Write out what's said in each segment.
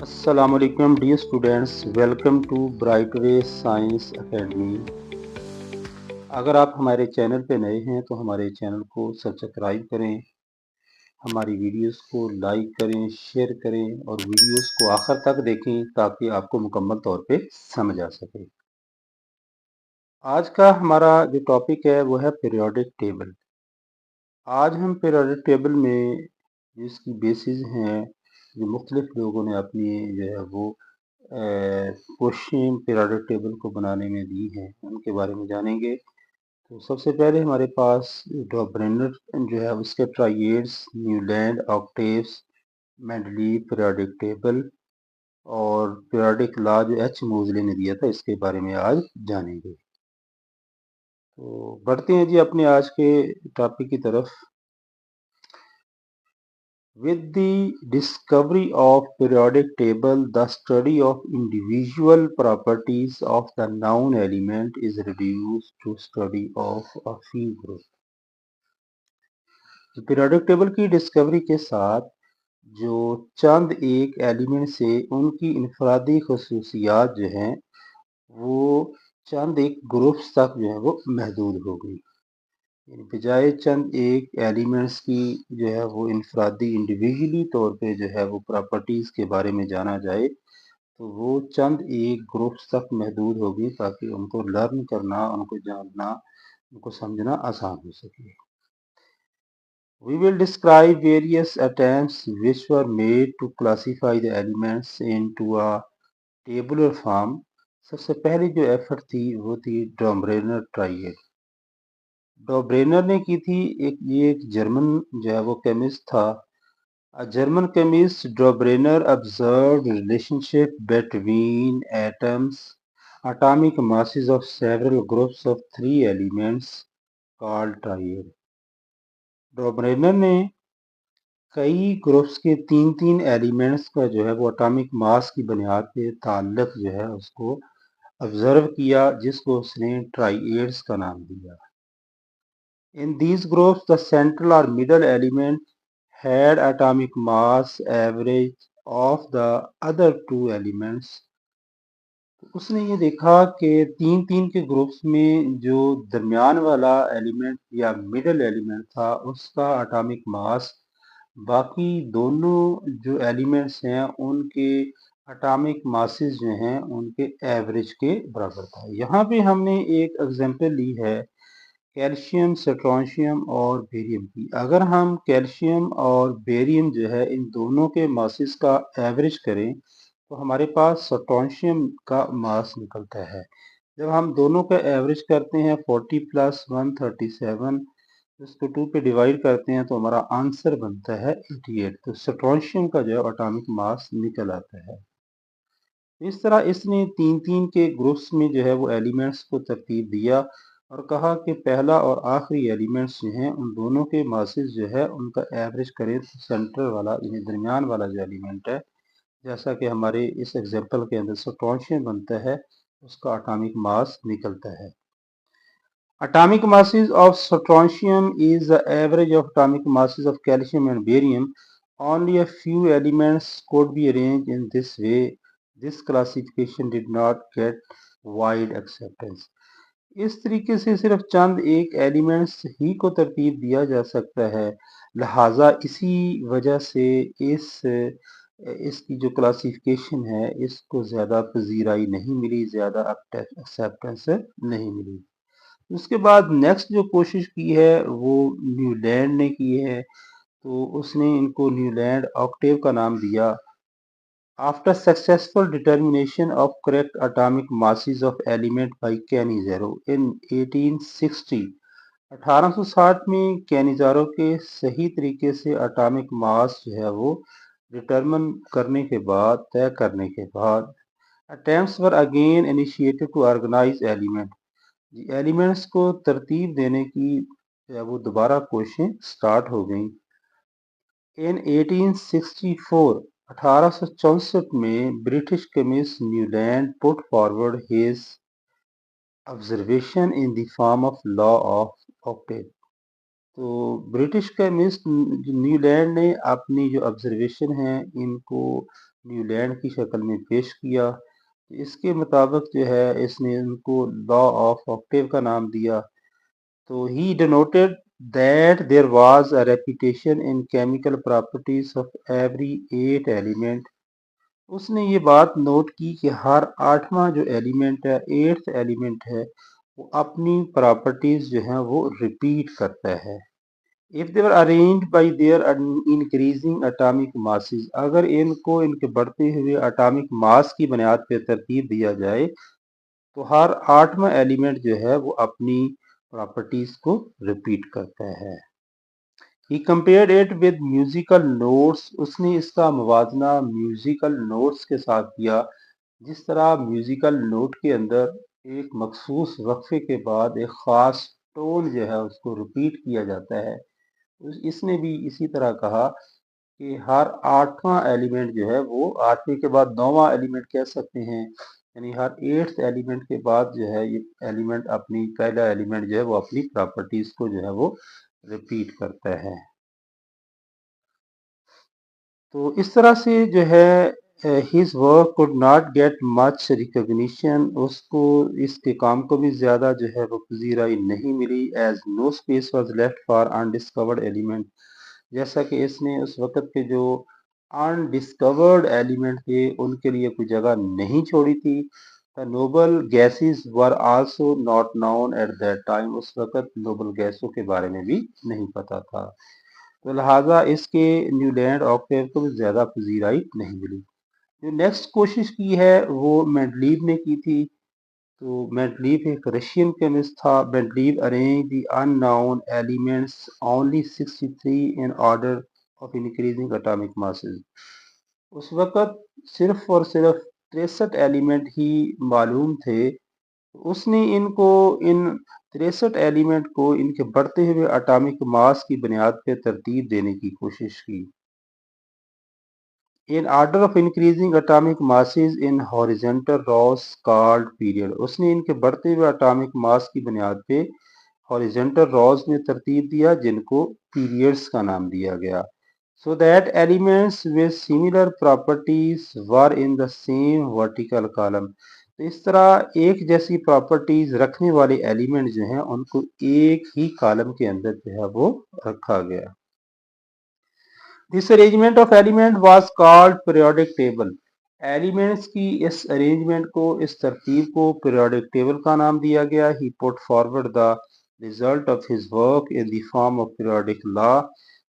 अस्सलाम वालेकुम dear students, welcome to Bright Way Science Academy. अगर आप हमारे चैनल पे नए हैं तो हमारे चैनल को सब्सक्राइब करें, हमारी वीडियोस को लाइक करें, शेयर करें और वीडियोस को आखिर तक देखें ताकि आपको मुकम्मल तौर पे समझ आ सके। आज का हमारा जो टॉपिक है वो है पीरियोडिक टेबल। आज हम पीरियोडिक टेबल में जिसकी बेसिस हैं, जो मुख्तलिफ लोगों ने अपनी जो है वो क्वेश्चन पीरियोडिक टेबल को बनाने में दी हैं, उनके बारे में जानेंगे। तो सबसे पहले हमारे पास डॉबरेनर जो है उसके triads, Newland, octaves, Mendeleev periodic table और पीरियोडिक लॉ जो एच मोजले ने दिया था, इसके बारे में आज जानेंगे। तो बढ़ते हैं जी अपने आज के टॉपिक की तरफ। With the discovery of periodic table, the study of individual properties of the known element is reduced to study of a few groups. Periodic table की डिस्कवरी के साथ जो चंद एक एलिमेंट से उनकी इनफरादी खसूसियात जो हैं वो चंद एक ग्रुप्स तक जो है वो महदूद हो गई। बजाय चंद एक एलिमेंट्स की जो है वो इनफरादी इंडिविजुअली तौर पे जो है वो प्रॉपर्टीज़ के बारे में जाना जाए तो वो चंद एक ग्रुप्स तक महदूद होगी ताकि उनको लर्न करना, उनको जानना, उनको समझना आसान हो सके। We will describe various attempts which were made to classify the elements into a tabular form. सबसे पहली जो एफर्ट थी वो थी डॉम्ब्रेनर ट्राइएड। डॉब्रेनर ने की थी। ये एक जर्मन जो है वो केमिस्ट था। A German chemist Dobrener observed relationship between atoms, atomic masses of several groups of three elements called triad. डॉबरेनर ने कई ग्रुप्स के तीन तीन एलिमेंट्स का जो है वो एटॉमिक मास की बुनियाद पे ताल्लुक जो है उसको ऑब्जर्व किया, जिसको उसने ट्राइएड्स का नाम दिया। In these groups, the central or middle element had atomic mass average of the other two elements. तो उसने ये देखा कि तीन तीन के ग्रुप्स में जो दरमियान वाला एलिमेंट या मिडल एलिमेंट था उसका एटॉमिक मास बाकी दोनों जो एलिमेंट्स हैं उनके एटॉमिक मासेस जो हैं उनके एवरेज के बराबर था। यहाँ पे हमने एक एग्जांपल ली है कैल्शियम, स्ट्रोंशियम और बेरियम की। अगर हम कैल्शियम और बेरियम जो है इन दोनों के मासेस का एवरेज करें तो हमारे पास स्ट्रोंशियम का मास निकलता है। जब हम दोनों का एवरेज करते हैं 40 प्लस 137, इसको 2 पे डिवाइड करते हैं तो हमारा आंसर बनता है 88। तो स्ट्रोंशियम का जो है एटॉमिक मास निकल आता है। इस तरह इसने तीन तीन के ग्रुप्स में जो है वो एलिमेंट्स को तरतीब दिया और कहा कि पहला और आखिरी एलिमेंट्स जो हैं उन दोनों के मासेस जो है उनका एवरेज करें तो सेंटर वाला यानी दरमियान वाला जो एलिमेंट है, जैसा कि हमारे इस एग्जांपल के अंदर स्ट्रोंशियम बनता है, उसका एटॉमिक मास निकलता है। Atomic masses of strontium is the average of atomic masses of calcium and barium. Only a few elements could be arranged in this way. This classification did not get wide acceptance. इस तरीके से सिर्फ चंद एक elements ही को तरतीब दिया जा सकता है, लिहाजा इसी वजह से इसकी जो क्लासिफिकेशन है इसको ज़्यादा पजीराई नहीं मिली, ज़्यादा एक्सेप्टेंस नहीं मिली। उसके बाद नेक्स्ट जो कोशिश की है वो न्यूलैंड ने की है। तो उसने इनको न्यूलैंड ऑक्टेव का नाम दिया। After successful determination of correct atomic masses of element by Cannizzaro in 1860, 1860 में कैनिज़ारो के सही तरीके से एटॉमिक मास जो है वो डिटर्मिन करने के बाद, तय करने के बाद, attempts were again initiated to organise elements को तरतीब देने की जो है वो दोबारा कोशिशें स्टार्ट हो गई। इन 1864, 1864 में British chemist Newland put forward his observation in the form of law of octave. तो ब्रिटिश केमिस्ट न्यूलैंड ने अपनी जो ऑब्जर्वेशन है इनको न्यूलैंड की शक्ल में पेश किया। इसके मुताबिक जो है इसने इनको लॉ ऑफ ऑक्टेव का नाम दिया। तो ही denoted that there was a repetition in chemical properties of every 8 element। उसने ये बात नोट की कि हर 8वां जो एलिमेंट है, 8th एलिमेंट है, वो अपनी प्रॉपर्टीज जो है वो रिपीट करता है। If they were arranged bye their increasing atomic masses, अगर इनको इनके बढ़ते हुए एटॉमिक मास की बुनियाद पे तरतीब दिया जाए तो हर 8वां एलिमेंट जो है वो अपनी प्रॉपर्टीज को रिपीट करता है। He compared it with musical notes, उसने इसका मुवाजना म्यूजिकल नोट्स के साथ किया। जिस तरह म्यूजिकल नोट के अंदर एक मखसूस वक्फे के बाद एक ख़ास टोन जो है उसको रिपीट किया जाता है, इसने भी इसी तरह कहा कि हर 8वां एलिमेंट जो है वो 8वें के बाद 9वां एलिमेंट कह सकते हैं, यानी हर 8th एलिमेंट के बाद जो है ये एलिमेंट अपनी पहला एलिमेंट जो है वो अपनी प्रॉपर्टीज को जो है वो रिपीट करता है। तो इस तरह से जो है his work could not get much recognition, उसको इसके काम को भी ज़्यादा जो है वो पजीराई नहीं मिली। As no space was left for undiscovered element, जैसा कि इसने उस वक़्त के जो अनडिस्कवर्ड एलिमेंट थे उनके लिए कोई जगह नहीं छोड़ी थी। The noble gases were also not known at that time, उस वक़्त नोबल गैसों के बारे में भी नहीं पता था। तो लिहाजा इसके न्यूलैंड ऑक्टेव को भी ज़्यादा पजीराई नहीं मिली। जो नेक्स्ट कोशिश की है वो मेंडलीव ने की थी। तो मेंडलीव एक रशियन केमिस्ट था। Mendeleev arrange the unknown elements only 63 in order of increasing atomic masses. उस वक़्त सिर्फ और सिर्फ 63 एलिमेंट ही मालूम थे। उसने इनको इन 63 एलिमेंट को इनके बढ़ते हुए एटॉमिक मास की बुनियाद पे तरतीब देने की कोशिश की। In order of increasing atomic masses in horizontal Ross called period, उसने इनके बढ़ते हुए एटॉमिक मास की बुनियाद पे हॉरिजॉन्टल रॉस में तरतीब दिया जिनको पीरियड्स का नाम दिया गया। So that elements with similar properties were in the same vertical column, तो इस तरह एक जैसी प्रॉपर्टीज रखने वाले एलिमेंट जो हैं उनको एक ही कॉलम के अंदर जो है वो रखा गया। This arrangement of element was called periodic table. Elements की इस अरेंजमेंट को, इस तरतीब को पीरियोडिक टेबल का नाम दिया गया। He put forward the result of his work in the form of periodic law,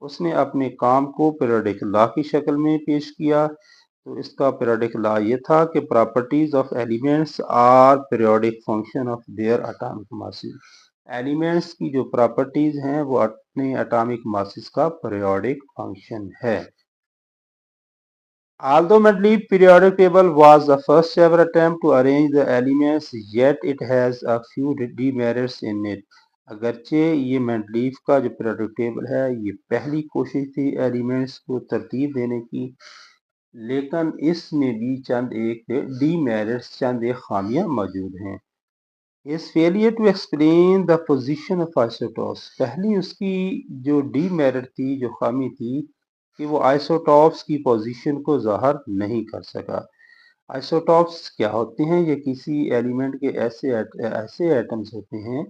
उसने अपने काम को पीरियोडिक लॉ की शक्ल में पेश किया। तो इसका पीरियोडिक लॉ ये था कि properties of elements are periodic function of their atomic masses, elements की जो प्रॉपर्टीज हैं वो अपने एटॉमिक मासेस का पीरियोडिक फंक्शन है। Although Mendeleev's periodic table was the first ever attempt to arrange the elements, yet it has a few demerits in it। अगरचे ये Mendeleev का जो पीरियोडिक टेबल है ये पहली कोशिश थी एलिमेंट्स को तरतीब देने की, लेकिन इसमें भी चंद एक डीमेरिट्स, चंद एक खामियां मौजूद हैं। His failure to explain the position of isotopes, पहली उसकी जो डीमेरिट थी, जो खामी थी कि वो आइसोटॉप्स की पोजीशन को ज़ाहिर नहीं कर सका। आइसोटॉप्स क्या होते हैं? ये किसी एलिमेंट के ऐसे एटम्स होते हैं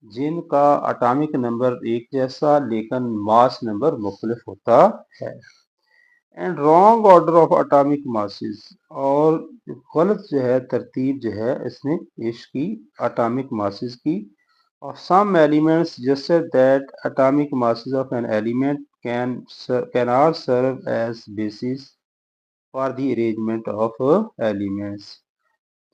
जिनका एटॉमिक नंबर एक जैसा लेकिन मास नंबर मुख्तलिफ होता है। And wrong order of atomic masses, और गलत जो है तरतीब जो है इसने पेश की एटॉमिक मासेस की। of some elements suggested that atomic masses of an element cannot serve as basis for the arrangement of elements।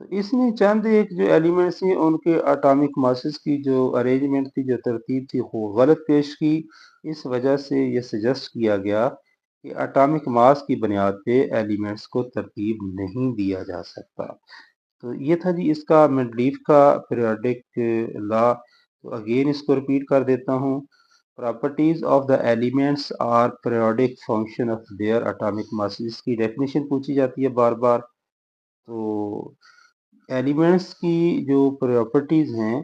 तो इसने चंद एक जो एलिमेंट्स थी उनके एटॉमिक मासेस की जो अरेंजमेंट थी, जो तरतीब थी, वो गलत पेश की। इस वजह से ये सजेस्ट किया गया कि एटॉमिक मास की बुनियाद पे एलिमेंट्स को तरतीब नहीं दिया जा सकता। तो ये था जी इसका मेंडलीव का पीरियोडिक लॉ। तो अगेन इसको रिपीट कर देता हूँ। Properties of the elements are periodic function of their atomic masses, की डेफिनेशन पूछी जाती है बार बार। तो एलिमेंट्स की जो प्रॉपर्टीज हैं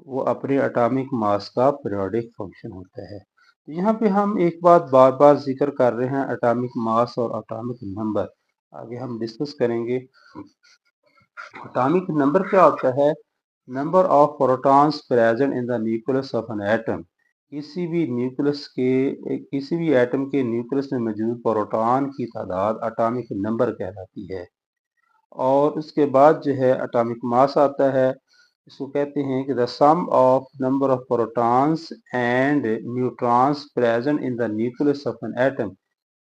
वो अपने एटॉमिक मास का पीरियोडिक फंक्शन होता है। तो यहाँ पे हम एक बात बार बार जिक्र कर रहे हैं, एटॉमिक मास और एटॉमिक नंबर आगे हम डिस्कस करेंगे। एटॉमिक नंबर क्या होता है? Number of protons present in the nucleus of an atom. किसी भी एटम के न्यूक्लियस में मौजूद प्रोटॉन की तादाद एटॉमिक नंबर कहलाती है। और उसके बाद जो है एटॉमिक मास आता है। इसको कहते हैं कि the sum of number of protons and neutrons present in the nucleus of an atom.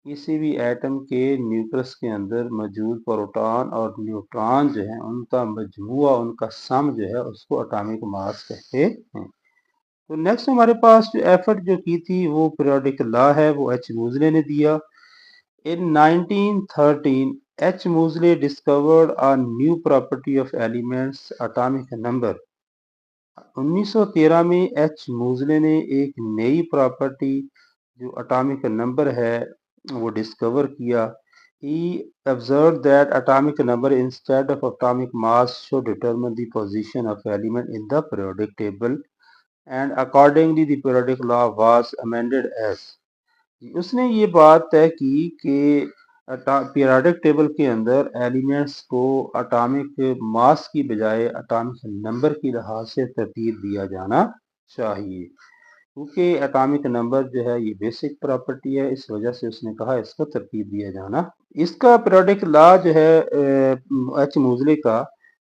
किसी भी एटम के न्यूक्लियस के अंदर मौजूद प्रोटॉन और न्यूट्रॉन जो है उनका मजमूआ, उनका सम जो है उसको एटॉमिक मास कहते हैं। तो नेक्स्ट हमारे पास जो एफर्ट जो की थी वो पीरियोडिक लॉ है, वो एच मूजले ने दिया। In 1913, H. Moseley discovered a new property of elements atomic number. 1913 में एच मूजले ने एक नई प्रॉपर्टी जो अटामिक नंबर है वो डिस्कवर किया। He observed that atomic number instead of atomic mass should determine the position of element in the periodic table, and accordingly the periodic law was amended as। उसने ये बात तय की कि पीरियोडिक टेबल के अंदर एलिमेंट्स को एटॉमिक मास की बजाय एटॉमिक नंबर की लिहाज से तरतीब दिया जाना चाहिए, क्योंकि एटॉमिक नंबर जो है ये बेसिक प्रॉपर्टी है। इस वजह से उसने कहा इसको तरतीब दिया जाना। इसका पीरियोडिक लॉ जो है एच मूजले का,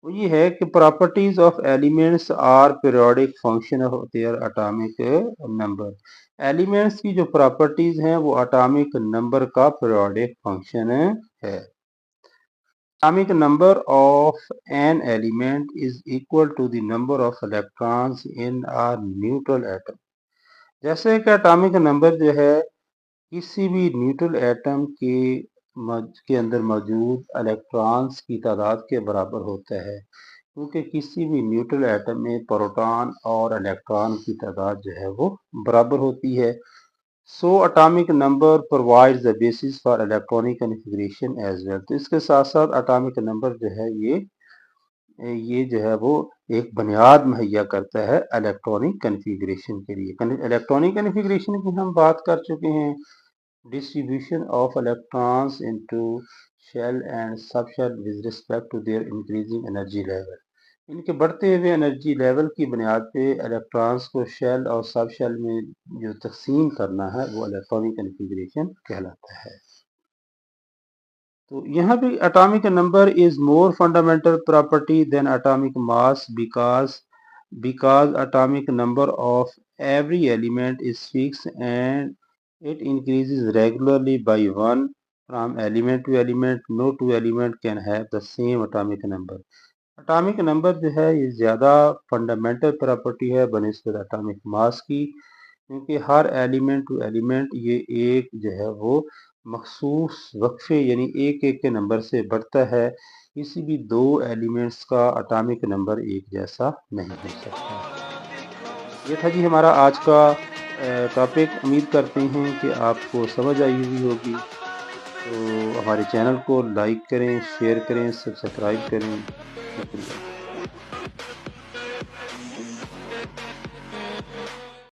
वो ये है कि properties of elements are periodic function of their atomic number. Elements की जो प्रॉपर्टीज हैं वो एटॉमिक नंबर का पीरियोडिक फंक्शन है। Atomic number of an element is equal to the number of electrons in a neutral atom। जैसे कि atomic number जो है किसी भी न्यूट्रल एटम के अंदर मौजूद इलेक्ट्रॉन्स की तादाद के बराबर होता है, क्योंकि किसी भी न्यूट्रल एटम में प्रोटॉन और इलेक्ट्रॉन की तादाद जो है वो बराबर होती है। So atomic number provides the basis for electronic configuration as well. तो इसके साथ साथ एटॉमिक नंबर जो है ये जो है वो एक बुनियाद मुहैया करता है इलेक्ट्रॉनिक कन्फिग्रेशन के लिए। इलेक्ट्रॉनिक कन्फिग्रेशन की हम बात कर चुके हैं। Distribution of electrons into shell and subshell with respect to their increasing energy level. इनके बढ़ते हुए एनर्जी लेवल की बुनियाद पे इलेक्ट्रॉन्स को शेल और सब शेल में जो तकसीम करना है वो इलेक्ट्रॉनिक कन्फिग्रेशन कहलाता है। तो यहाँ पे atomic number is more fundamental property than atomic mass because atomic number of every element is fixed and it increases regularly by 1 from element to element. No two element can have the same atomic number। Atomic number जो है ये ज़्यादा fundamental property है बनिस्बत atomic mass की, क्योंकि हर element to element ये एक जो है वो मखसूस वक्फे यानी एक एक के नंबर से बढ़ता है। किसी भी दो एलिमेंट्स का एटॉमिक नंबर एक जैसा नहीं हो सकता। ये था जी हमारा आज का टॉपिक। उम्मीद करते हैं कि आपको समझ आई हुई होगी। तो हमारे चैनल को लाइक करें, शेयर करें, सब्सक्राइब करें। शुक्रिया।